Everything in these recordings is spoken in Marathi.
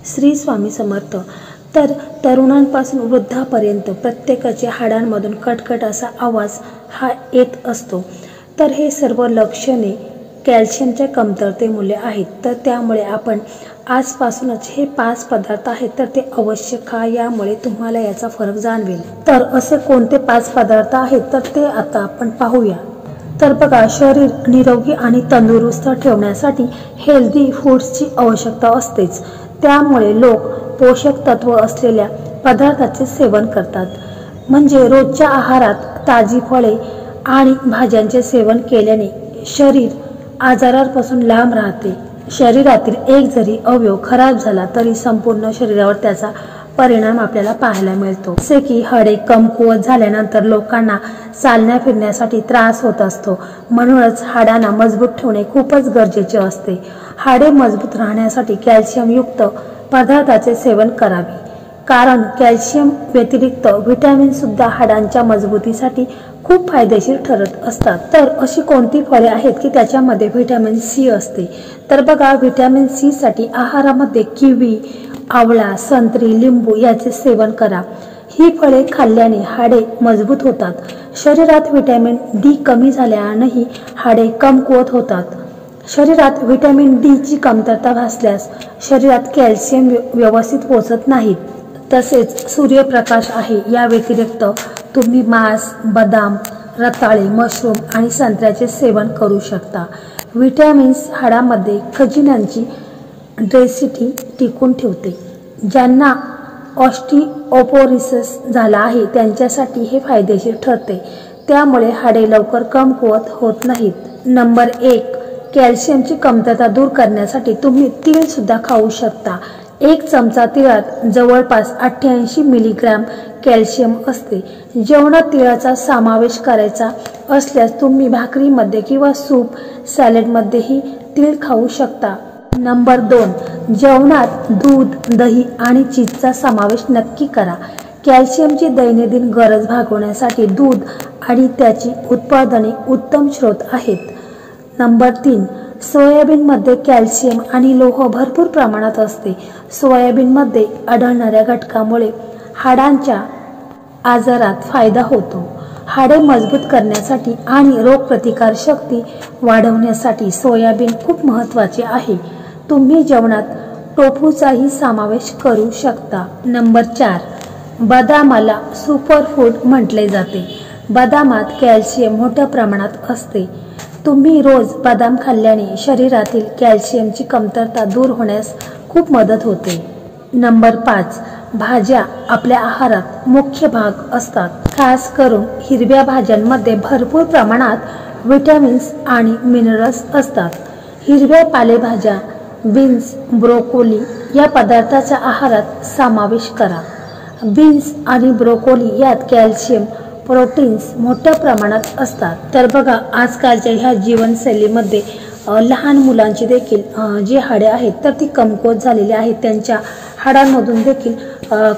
श्री स्वामी समर्थ। तर तरुणांपासून वृद्धापर्यंत प्रत्येकाच्या हाडांमधून कटकट असा आवाज हा येत असतो। तर हे सर्व लक्षणे कॅल्शियमच्या कमतरतेमुळे आहेत। तर त्यामुळे आपण आजपासूनच हे 5 पदार्थ आहेत तर ते अवश्य खा, यामुळे तुम्हाला याचा फरक जाणवेल। तर असे कोणते 5 पदार्थ आहेत तर ते आता आपण पाहूया। तर बघा, शरीर निरोगी आणि तंदुरुस्त ठेवण्यासाठी हेल्दी फूड्सची आवश्यकता असतेच। त्यामुळे लोक पोषक तत्व असलेल्या पदार्थाचे सेवन करतात। म्हणजे रोजच्या आहारात ताजी फळे आणि भाज्यांचे सेवन केल्याने शरीर आजारांपासून लांब राहते। शरीरातील एक जरी अवयव खराब झाला तरी संपूर्ण शरीरावर त्याचा परिणाम आपल्याला पाहायला मिळतो। जसे की हाडे कमकुवत झाल्यानंतर लोकांना चालण्या फिरण्यासाठी त्रास होत असतो। म्हणूनच हाडांना मजबूत ठेवणे खूपच गरजेचे असते। हाडे मजबूत राहण्यासाठी कॅल्शियम युक्त पदार्थाचे सेवन करावे, कारण कॅल्शियम व्यतिरिक्त व्हिटॅमिन सुद्धा हाडांच्या मजबूतीसाठी खूप फायदेशीर ठरत असतात। तर अशी कोणती फळे आहेत की त्याच्यामध्ये व्हिटॅमिन सी असते? तर बघा, व्हिटॅमिन सी साठी आहारामध्ये किवी, आवळा, संत्री, लिंबू याचे सेवन करा। ही फळे खाल्ल्याने हाडे मजबूत होतात। शरीरात व्हिटॅमिन डी कमी झाल्यानेही हाडे कमकुवत होतात। शरीरात व्हिटॅमिन डी ची कमतरता भासल्यास शरीरात कॅल्शियम व्यवस्थित पोहोचत नाहीत। तसेच सूर्यप्रकाश आहे या व्यतिरिक्त तुम्ही मांस, बदाम, रताळे, मशरूम आणि संत्र्याचे सेवन करू शकता। व्हिटॅमिन्स हाडामध्ये खजिन्यांची डेन्सिटी टिकून ठेवते। ज्यांना ऑस्टिओपोरोसिस झाला आहे त्यांच्यासाठी हे फायदेशीर ठरते। त्यामुळे हाडे लवकर कमकुवत होत नाहीत। नंबर 1, कॅल्शियमची कमतरता दूर करण्यासाठी तुम्ही तीळ सुद्धा खाऊ शकता। 1 चमचा तिळात जवळपास 88 मिलीग्रॅम कॅल्शियम असते। जेवणात तिळाचा समावेश करायचा असल्यास तुम्ही भाकरीमध्ये किंवा सूप, सॅलडमध्येही तीळ खाऊ शकता। नंबर 2, जेवणात दूध, दही आणि चीजचा समावेश नक्की करा। कॅल्शियमची दैनंदिन गरज भागवण्यासाठी दूध आणि त्याची उत्पादने उत्तम स्रोत आहेत। नंबर 3, सोयाबीनमध्ये कॅल्शियम आणि लोह भरपूर प्रमाणात असते। सोयाबीनमध्ये आढळणाऱ्या घटकामुळे हाडांच्या आजारात फायदा होतो। हाडे मजबूत करण्यासाठी आणि रोगप्रतिकार शक्ती वाढवण्यासाठी सोयाबीन खूप महत्त्वाचे आहे। तुम्ही जेवणात टोफूचाही समावेश करू शकता। नंबर 4, बदामाला सुपरफूड म्हटले जाते। बदामात कॅल्शियम मोठ्या प्रमाणात असते। तुम्ही रोज बदाम खाल्ल्याने शरीरातील कॅल्शियमची कमतरता दूर होण्यास खूप मदत होते। नंबर 5, भाज्या आपल्या आहारात मुख्य भाग असतात। खास करून हिरव्या भाज्यांमध्ये भरपूर प्रमाणात व्हिटॅमिन्स आणि मिनरल्स असतात। हिरव्या पालेभाज्या, बीन्स, ब्रोकोली या पदार्थाचा आहारात समावेश करा। बीन्स आणि ब्रोकोली यात कॅल्शियम, प्रोटीन्स मोठ्या प्रमाणात असतात। तर बघा, आजकालच्या ह्या जीवनशैलीमध्ये लहान मुलांची देखील जी हाडे आहेत तर ती कमकुवत झालेली आहेत। त्यांच्या हाडांमधून देखील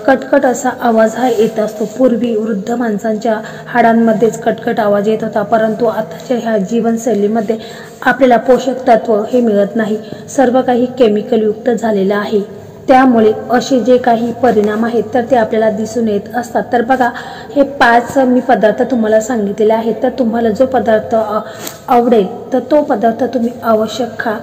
कटकट असा आवाज हा येत असतो। पूर्वी वृद्ध माणसांच्या हाडांमध्येच कटकट आवाज येत होता, परंतु आताच्या ह्या जीवनशैलीमध्ये आपल्याला पोषक तत्व हे मिळत नाही। सर्व काही केमिकल युक्त झालेलं आहे। त्यामुळे असे जे काही परिणाम आहेत तर ते आपल्याला दिसून येत असतात। तर बघा, हे 5 मी पदार्थ तुम्हाला सांगितलेले आहेत। तर तुम्हाला जो पदार्थ आवडेल तर तो पदार्थ तुम्ही आवश्यक खा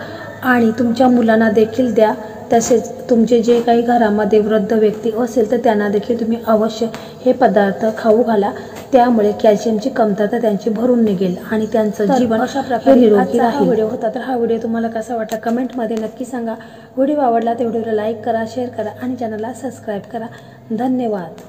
आणि तुमच्या मुलांना देखील द्या। तसेच तुमचे जे काही घरामध्ये वृद्ध व्यक्ती असेल तर त्यांना देखील तुम्ही अवश्य हे पदार्थ खाऊ घाला। त्यामुळे कॅल्शियमची कमतरता त्यांची भरून निघेल आणि त्यांचं जीवन अशा प्रकारे निरोगी राहील। व्हिडिओ होता तर हा व्हिडिओ तुम्हाला कसा वाटला कमेंटमध्ये नक्की सांगा। व्हिडिओ आवडला तर व्हिडिओला लाईक करा, शेअर करा आणि चॅनलला सबस्क्राईब करा। धन्यवाद।